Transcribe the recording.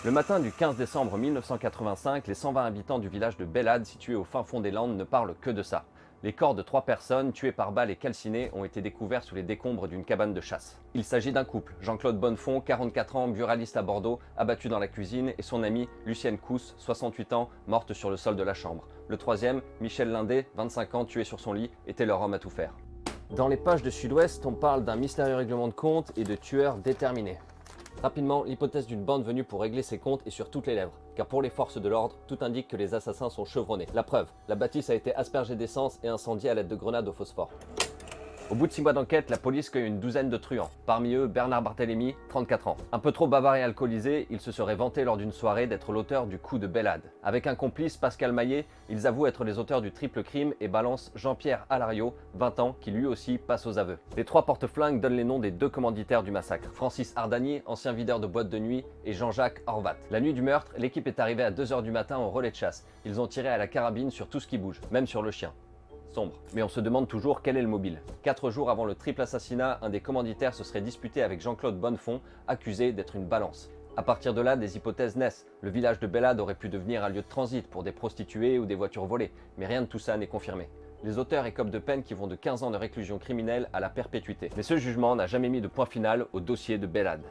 Le matin du 15 décembre 1985, les 120 habitants du village de Bellade, situé au fin fond des Landes, ne parlent que de ça. Les corps de 3 personnes, tuées par balles et calcinées, ont été découverts sous les décombres d'une cabane de chasse. Il s'agit d'un couple, Jean-Claude Bonnefond, 44 ans, buraliste à Bordeaux, abattu dans la cuisine, et son amie, Lucienne Cousse, 68 ans, morte sur le sol de la chambre. Le troisième, Michel Lindé, 25 ans, tué sur son lit, était leur homme à tout faire. Dans les pages de Sud-Ouest, on parle d'un mystérieux règlement de compte et de tueurs déterminés. Rapidement, l'hypothèse d'une bande venue pour régler ses comptes est sur toutes les lèvres, car pour les forces de l'ordre, tout indique que les assassins sont chevronnés. La preuve, la bâtisse a été aspergée d'essence et incendiée à l'aide de grenades au phosphore. Au bout de 6 mois d'enquête, la police cueille une douzaine de truands. Parmi eux, Bernard Barthélémy, 34 ans. Un peu trop bavard et alcoolisé, il se serait vanté lors d'une soirée d'être l'auteur du coup de Bellade. Avec un complice, Pascal Maillet, ils avouent être les auteurs du triple crime et balancent Jean-Pierre Alario, 20 ans, qui lui aussi passe aux aveux. Les 3 porte-flingues donnent les noms des 2 commanditaires du massacre. Francis Ardani, ancien videur de boîte de nuit, et Jean-Jacques Horvat. La nuit du meurtre, l'équipe est arrivée à 2 h du matin au relais de chasse. Ils ont tiré à la carabine sur tout ce qui bouge, même sur le chien. Sombre. Mais on se demande toujours quel est le mobile. 4 jours avant le triple assassinat, un des commanditaires se serait disputé avec Jean-Claude Bonnefond, accusé d'être une balance. À partir de là, des hypothèses naissent. Le village de Bellade aurait pu devenir un lieu de transit pour des prostituées ou des voitures volées, mais rien de tout ça n'est confirmé. Les auteurs écopent de peines qui vont de 15 ans de réclusion criminelle à la perpétuité. Mais ce jugement n'a jamais mis de point final au dossier de Bellade.